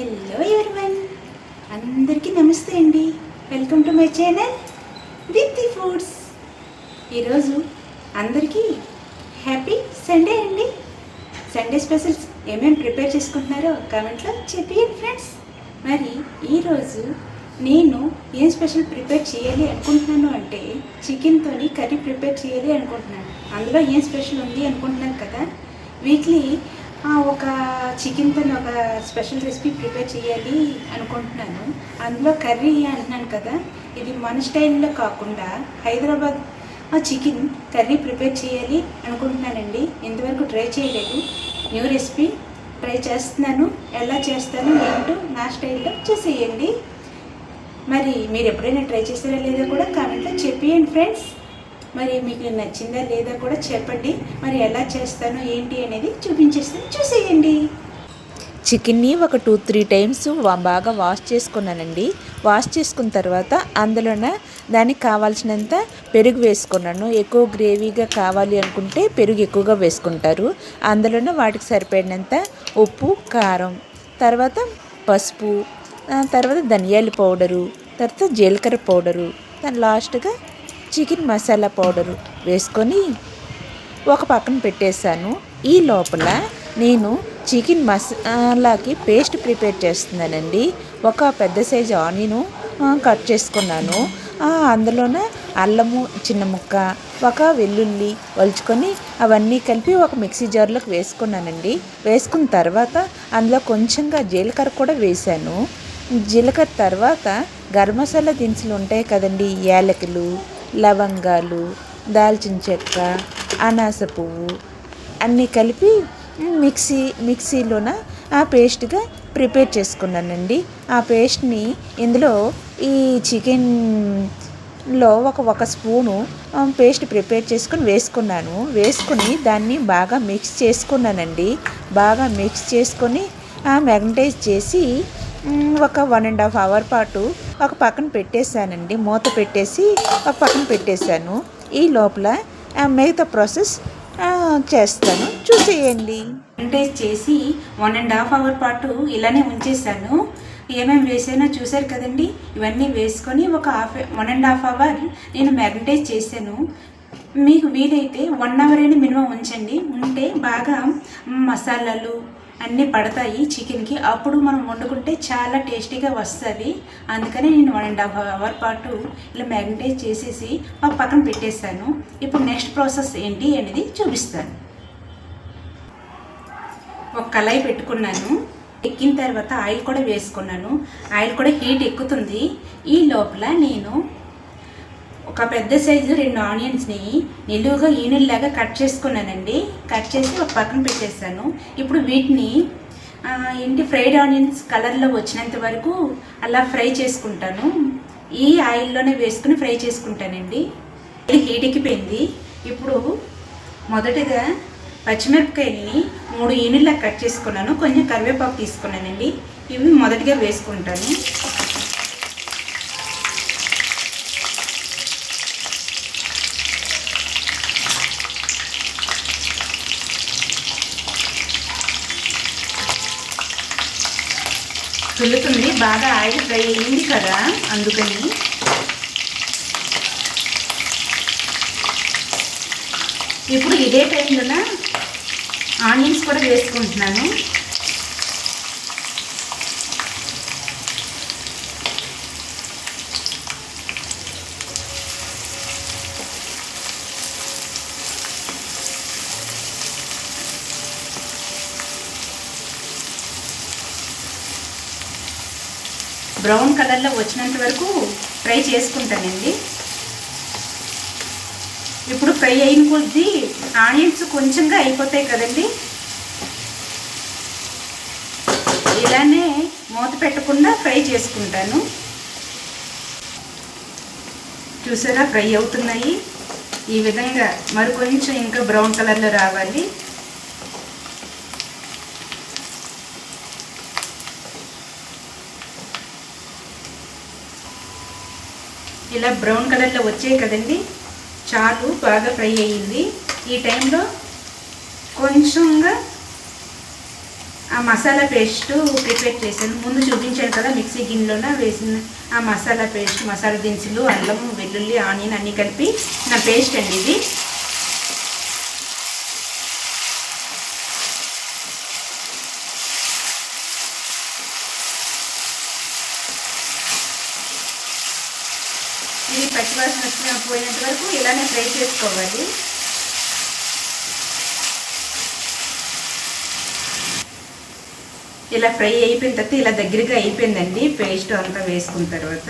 Hello everyone, అందరికీ నమస్తే అండి. Welcome to my channel Deepthi foods. ఈరోజు అందరికీ హ్యాపీ సండే అండి. సండే స్పెషల్స్ ఏమేమి ప్రిపేర్ చేసుకుంటున్నారో కామెంట్లో చెప్పేయండి ఫ్రెండ్స్. మరి ఈరోజు నేను ఏం స్పెషల్ ప్రిపేర్ చేయాలి అనుకుంటున్నాను అంటే చికెన్తో కర్రీ ప్రిపేర్ చేయాలి అనుకుంటున్నాను. అందులో ఏం స్పెషల్ ఉంది అనుకుంటున్నాను కదా. వీక్లీ ఒక చికెన్తో ఒక స్పెషల్ రెసిపీ ప్రిపేర్ చేయాలి అనుకుంటున్నాను. అందులో కర్రీ అంటున్నాను కదా, ఇది మన స్టైల్లో కాకుండా హైదరాబాద్ చికెన్ కర్రీ ప్రిపేర్ చేయాలి అనుకుంటున్నానండి. ఇంతవరకు ట్రై చేయలేదు. న్యూ రెసిపీ ట్రై చేస్తున్నాను. ఎలా చేస్తాను ఏంటో నా స్టైల్లో చేసేయండి. మరి మీరు ఎప్పుడైనా ట్రై చేస్తారా లేదా కూడా కామెంట్లో చెప్పేయండి ఫ్రెండ్స్. మరి మీకు నచ్చిందా లేదా కూడా చెప్పండి. మరి ఎలా చేస్తానో ఏంటి అనేది చూపించేస్తాను, చూసేయండి. చికెన్ని ఒక 2-3 టైమ్స్ బాగా వాష్ చేసుకున్నానండి. వాష్ చేసుకున్న తర్వాత అందులోన దానికి కావాల్సినంత పెరుగు వేసుకున్నాను. ఎక్కువ గ్రేవీగా కావాలి అనుకుంటే పెరుగు ఎక్కువగా వేసుకుంటారు. అందులోనే వాటికి సరిపడినంత ఉప్పు, కారం, తర్వాత పసుపు, తర్వాత ధనియాల పౌడరు, తర్వాత జీలకర్ర పౌడరు, దాని లాస్ట్గా చికెన్ మసాలా పౌడరు వేసుకొని ఒక పక్కన పెట్టేశాను. ఈ లోపల నేను చికెన్ మసాలాకి పేస్ట్ ప్రిపేర్ చేస్తున్నానండి. ఒక పెద్ద సైజు ఆనియను కట్ చేసుకున్నాను. అందులోన అల్లము చిన్న ముక్క, ఒక వెల్లుల్లి వలుచుకొని అవన్నీ కలిపి ఒక మిక్సీ జార్లోకి వేసుకున్నానండి. వేసుకున్న తర్వాత అందులో కొంచెంగా జీలకర్ర కూడా వేశాను. జీలకర్ర తర్వాత గరం మసాలా దినుసులు ఉంటాయి కదండి, యాలకులు, లవంగాలు, దాల్చిన చెక్క, అనాస పువ్వు అన్నీ కలిపి మిక్సీలోన ఆ పేస్ట్గా ప్రిపేర్ చేసుకున్నానండి. ఆ పేస్ట్ని ఇందులో ఈ చికెన్లో ఒక స్పూను పేస్ట్ ప్రిపేర్ చేసుకొని వేసుకుని దాన్ని బాగా మిక్స్ చేసుకున్నానండి. బాగా మిక్స్ చేసుకొని మ్యాగ్నటైజ్ చేసి ఒక 1.5 అవర్ పాటు ఒక పక్కన పెట్టేశానండి. మూత పెట్టేసి ఒక పక్కన పెట్టేశాను. ఈ లోపల మిగతా ప్రాసెస్ చేస్తాను, చూసేయండి. మ్యాగ్నటైజ్ చేసి 1.5 అవర్ పాటు ఇలానే ఉంచేసాను. ఏమేమి వేసానో చూసారు కదండి. ఇవన్నీ వేసుకొని ఒక 1.5 అవర్ నేను మ్యాగ్నటైజ్ చేశాను. మీకు వీలైతే 1 అవర్ అయినా మినిమం ఉంచండి. ఉంటే బాగా మసాలాలు అన్నీ పడతాయి చికెన్కి. అప్పుడు మనం వండుకుంటే చాలా టేస్టీగా వస్తుంది. అందుకని నేను 1.5 అవర్ పాటు ఇలా మ్యాగ్నటైజ్ చేసేసి ఒక పక్కన పెట్టేస్తాను. ఇప్పుడు నెక్స్ట్ ప్రాసెస్ ఏంటి అనేది చూపిస్తాను. ఒక కళాయి పెట్టుకున్నాను. ఎక్కిన తర్వాత ఆయిల్ కూడా వేసుకున్నాను. ఆయిల్ కూడా హీట్ ఎక్కుతుంది. ఈ లోపల నేను ఒక పెద్ద సైజు 2 ఆనియన్స్ని నిలువుగా ఈనుల్లాగా కట్ చేసుకున్నానండి. కట్ చేసి ఒక పక్కన పెట్టేస్తాను. ఇప్పుడు వీటిని ఫ్రైడ్ ఆనియన్స్ కలర్లో వచ్చినంత వరకు అలా ఫ్రై చేసుకుంటాను. ఈ ఆయిల్లోనే వేసుకుని ఫ్రై చేసుకుంటానండి. హీట్ ఎక్కిపోయింది. ఇప్పుడు మొదటగా పచ్చిమిరపకాయల్ని 3 ఈనుల్లా కట్ చేసుకున్నాను. కొంచెం కరివేపాకు తీసుకున్నానండి. ఇవి మొదటిగా వేసుకుంటాను. తుల్లుతుంది, బాగా ఆయిల్ ఫ్రై అయింది కదా, అందుకని. ఇప్పుడు ఇదే టైంలోన ఆనియన్స్ కూడా వేసుకుంటున్నాను. బ్రౌన్ కలర్లో వచ్చినంత వరకు ఫ్రై చేసుకుంటానండి. ఇప్పుడు ఫ్రై అయిన కొద్దీ ఆనియన్స్ కొంచెంగా అయిపోతాయి కదండి. ఇలానే మూత పెట్టకుండా ఫ్రై చేసుకుంటాను. చూసారా, ఫ్రై అవుతున్నాయి. ఈ విధంగా మరి కొంచెం ఇంకా బ్రౌన్ కలర్లో రావాలి. ఇలా బ్రౌన్ కలర్లో వచ్చాయి కదండి, చాలు, బాగా ఫ్రై అయ్యింది. ఈ టైంలో కొంచెంగా ఆ మసాలా పేస్ట్ ప్రిపేర్ చేశాను. ముందు చూపించాను కదా, మిక్సీ గిన్నెలోన వేసిన ఆ మసాలా పేస్ట్, మసాలా దినుసులు, అల్లం, వెల్లుల్లి, ఆనియన్ అన్నీ కలిపి నా పేస్ట్ అండి ఇది. ఇది పచ్చివాసన వచ్చిన పోయినంత వరకు ఇలానే ఫ్రై చేసుకోవాలి. ఇలా ఫ్రై అయిపోయిన తర్వాత ఇలా దగ్గరగా అయిపోయిందండి పేస్ట్ అంతా వేసుకున్న తర్వాత.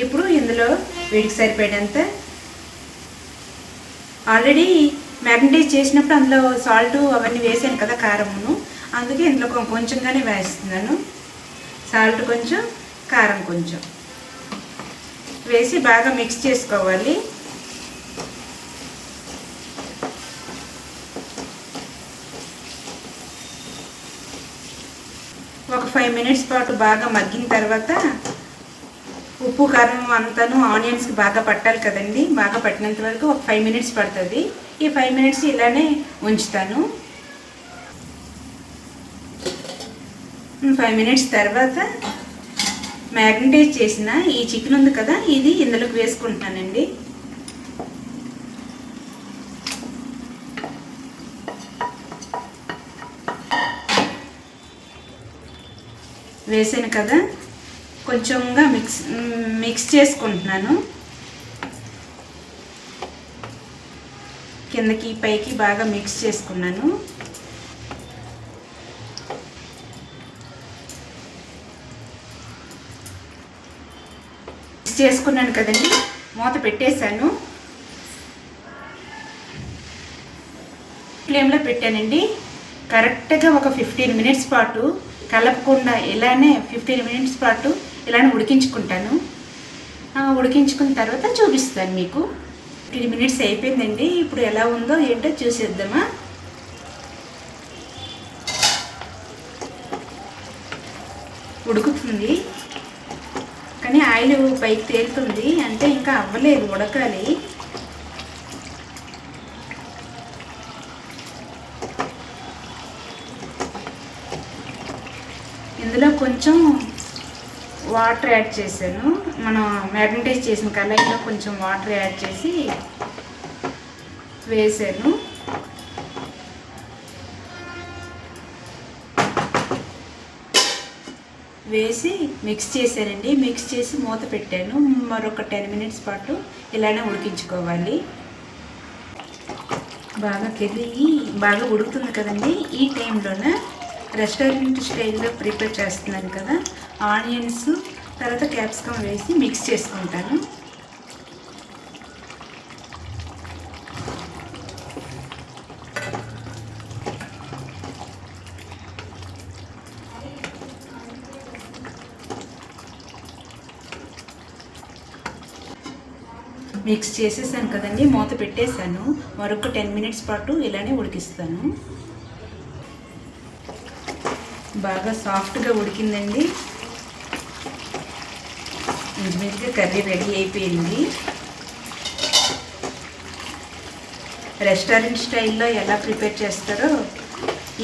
ఇప్పుడు ఇందులో వీడికి సరిపడేంత ఆల్రెడీ మ్యారినేట్ చేసినప్పుడు అందులో సాల్ట్ అవన్నీ వేసాను కదా, కారమును, అందుకే ఇందులో కొంచెంగానే వేస్తున్నాను. సాల్ట్ కొంచెం, కారం కొంచెం వేసి బాగా మిక్స్ చేసుకోవాలి. ఒక 5 మినిట్స్ పాటు బాగా మగ్గిన తర్వాత ఉప్పు కారం అంతాను ఆనియన్స్కి బాగా పట్టాలి కదండి, బాగా పట్టినంత వరకు ఒక 5 మినిట్స్ పడుతుంది. ఈ 5 మినిట్స్ ఇలానే ఉంచుతాను. 5 మినిట్స్ తర్వాత మ్యారినేట్ చేసిన ఈ చికెన్ ఉంది కదా, ఇది ఇందులోకి వేసుకుంటున్నానండి. వేసాను కదా, కొంచెంగా మిక్స్ చేసుకుంటున్నాను. కిందకి పైకి బాగా మిక్స్ చేసుకున్నాను. మిక్స్ చేసుకున్నాను కదండి, మూత పెట్టేశాను. ఫ్లేమ్లో పెట్టానండి. కరెక్ట్గా ఒక 15 మినిట్స్ పాటు కలపకుండా ఇలానే 15 మినిట్స్ పాటు ఇలానే ఉడికించుకుంటాను. ఉడికించుకున్న తర్వాత చూపిస్తాను మీకు. 15 మినిట్స్ అయిపోయిందండి. ఇప్పుడు ఎలా ఉందో ఏంటో చూసేద్దామా. ఉడుకుతుంది కానీ ఆయిల్ పైకి తేలుతుంది, అంటే ఇంకా అవ్వలేదు, ఉడకాలి. ఇందులో కొంచెం వాటర్ యాడ్ చేశాను. మనం మ్యారినేట్ చేసిన కళాయిలో కొంచెం వాటర్ యాడ్ చేసి వేసాను. వేసి మిక్స్ చేశానండి. మిక్స్ చేసి మూత పెట్టాను. మరొక 10 మినిట్స్ పాటు ఇలానే ఉడికించుకోవాలి. బాగా బాగా ఉడుకుతుంది కదండి. ఈ టైంలోన రెస్టారెంట్ స్టైల్లో ప్రిపేర్ చేస్తున్నాను కదా, ఆనియన్స్ తర్వాత క్యాప్సికమ్ వేసి మిక్స్ చేసుకుంటాను. మిక్స్ చేసేసాను కదండి, మూత పెట్టేశాను. మరొక 10 మినిట్స్ పాటు ఇలానే ఉడికిస్తాను. బాగా సాఫ్ట్గా ఉడికిందండి. ఇంచుమించుగా కర్రీ రెడీ అయిపోయింది. రెస్టారెంట్ స్టైల్లో ఎలా ప్రిపేర్ చేస్తారో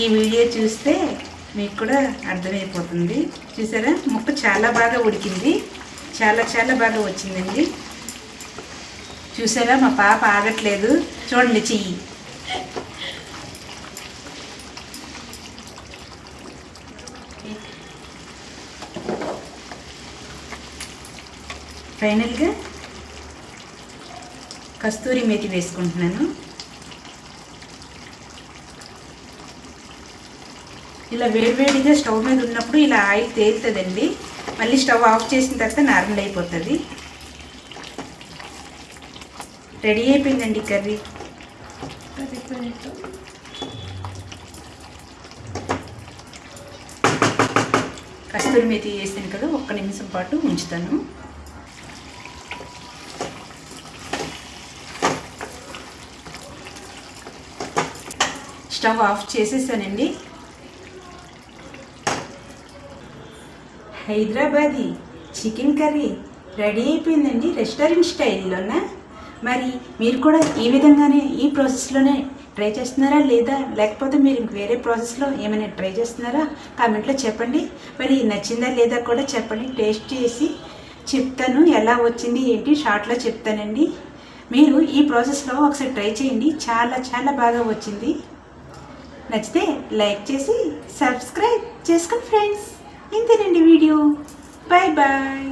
ఈ వీడియో చూస్తే మీకు కూడా అర్థమైపోతుంది. చూసారా, ముక్క చాలా బాగా ఉడికింది, చాలా చాలా బాగా వచ్చిందండి. చూసారా, మా పాప ఆగట్లేదు, చూడండి చెయ్యి. ఫైనల్గా కస్తూరి మేతి వేసుకుంటున్నాను. ఇలా వేడివేడిగా స్టవ్ మీద ఉన్నప్పుడు ఇలా ఆయిల్ తేలుతుందండి. మళ్ళీ స్టవ్ ఆఫ్ చేసిన తర్వాత నార్మల్ అయిపోతుంది. రెడీ అయిపోయిందండి కర్రీ. కస్తూరి మేతి వేసాను కదా, 1 నిమిషం పాటు ఉంచుతాను. స్టవ్ ఆఫ్ చేసేసానండి. హైదరాబాదీ చికెన్ కర్రీ రెడీ అయిపోయిందండి రెస్టారెంట్ స్టైల్లోన. మరి మీరు కూడా ఈ విధంగానే ఈ ప్రాసెస్లోనే ట్రై చేస్తున్నారా లేదా, లేకపోతే మీరు వేరే ప్రాసెస్లో ఏమైనా ట్రై చేస్తున్నారా కామెంట్లో చెప్పండి. మరి నచ్చిందా లేదా కూడా చెప్పండి. టేస్ట్ చేసి చెప్తాను, ఎలా వచ్చింది ఏంటి షార్ట్లో చెప్తానండి. మీరు ఈ ప్రాసెస్లో ఒకసారి ట్రై చేయండి, చాలా చాలా బాగా వచ్చింది. నచ్చితే లైక్ చేసి సబ్స్క్రైబ్ చేసుకోండి ఫ్రెండ్స్. ఇంతేనండి వీడియో. Bye bye.